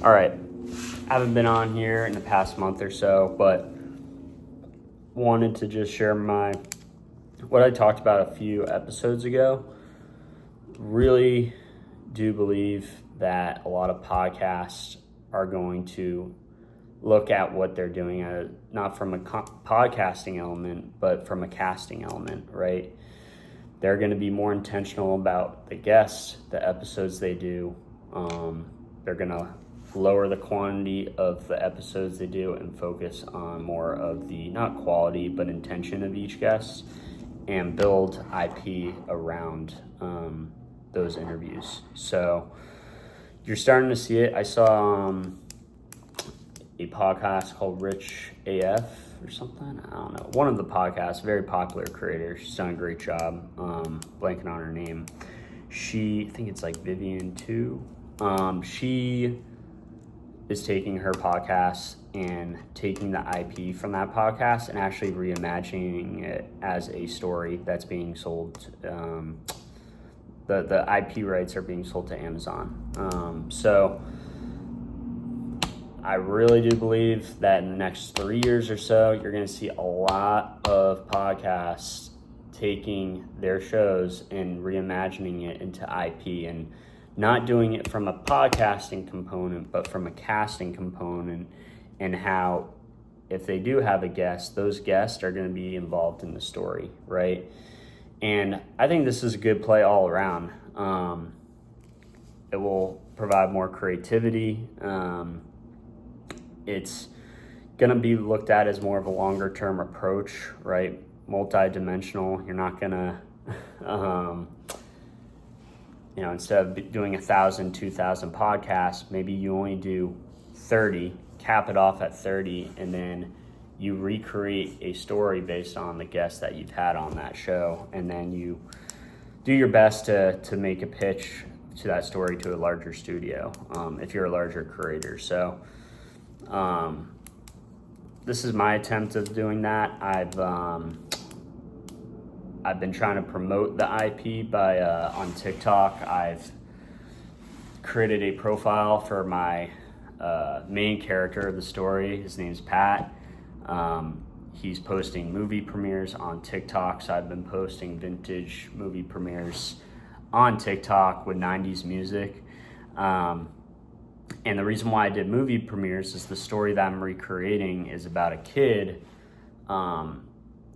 All right, I haven't been on here in the past month or so, but wanted to just share what I talked about a few episodes ago. Really do believe that a lot of podcasts are going to look at what they're doing, not from a podcasting element, but from a casting element, right? They're going to be more intentional about the guests, the episodes they do. They're going to lower the quantity of the episodes they do and focus on more of the, not quality, but intention of each guest, and build IP around those interviews. So you're starting to see it. I saw a podcast called Rich AF or something. I don't know. One of the podcasts, very popular creator. She's done a great job. Blanking on her name. I think it's like Vivian too. She is taking her podcast and taking the IP from that podcast and actually reimagining it as a story that's being sold. The IP rights are being sold to Amazon. So I really do believe that in the next 3 years or so, you're going to see a lot of podcasts taking their shows and reimagining it into IP, and not doing it from a podcasting component, but from a casting component, and how if they do have a guest, those guests are going to be involved in the story, right? And I think this is a good play all around. It will provide more creativity. It's going to be looked at as more of a longer term approach, right? Multi-dimensional. You're not going to, instead of doing 1,000, 2,000 podcasts, maybe you only do 30, cap it off at 30, and then you recreate a story based on the guests that you've had on that show, and then you do your best to make a pitch to that story to a larger studio, if you're a larger creator. So this is my attempt of doing that. I've been trying to promote the IP by on TikTok. I've created a profile for my main character of the story. His name's Pat. He's posting movie premieres on TikTok, so I've been posting vintage movie premieres on TikTok with 90s music. And the reason why I did movie premieres is the story that I'm recreating is about a kid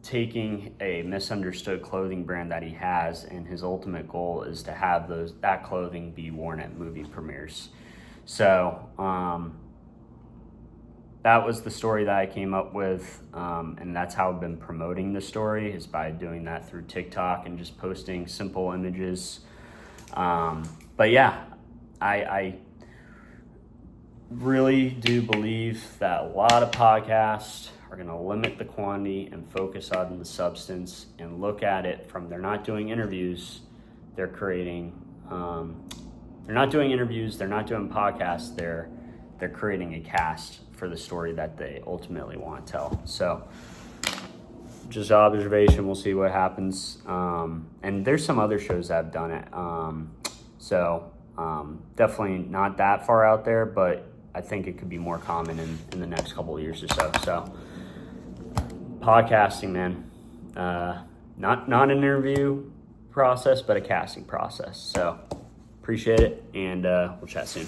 taking a misunderstood clothing brand that he has, and his ultimate goal is to have that clothing be worn at movie premieres. So that was the story that I came up with, and that's how I've been promoting the story, is by doing that through TikTok and just posting simple images. But yeah, I really do believe that a lot of podcasts are going to limit the quantity and focus on the substance, and look at it from, they're not doing interviews, they're creating, they're not doing interviews, they're not doing podcasts, they're creating a cast for the story that they ultimately want to tell. So just observation, we'll see what happens. And there's some other shows that have done it. So definitely not that far out there, but I think it could be more common in the next couple of years or so. So podcasting, man, not an interview process, but a casting process. So appreciate it, and we'll chat soon.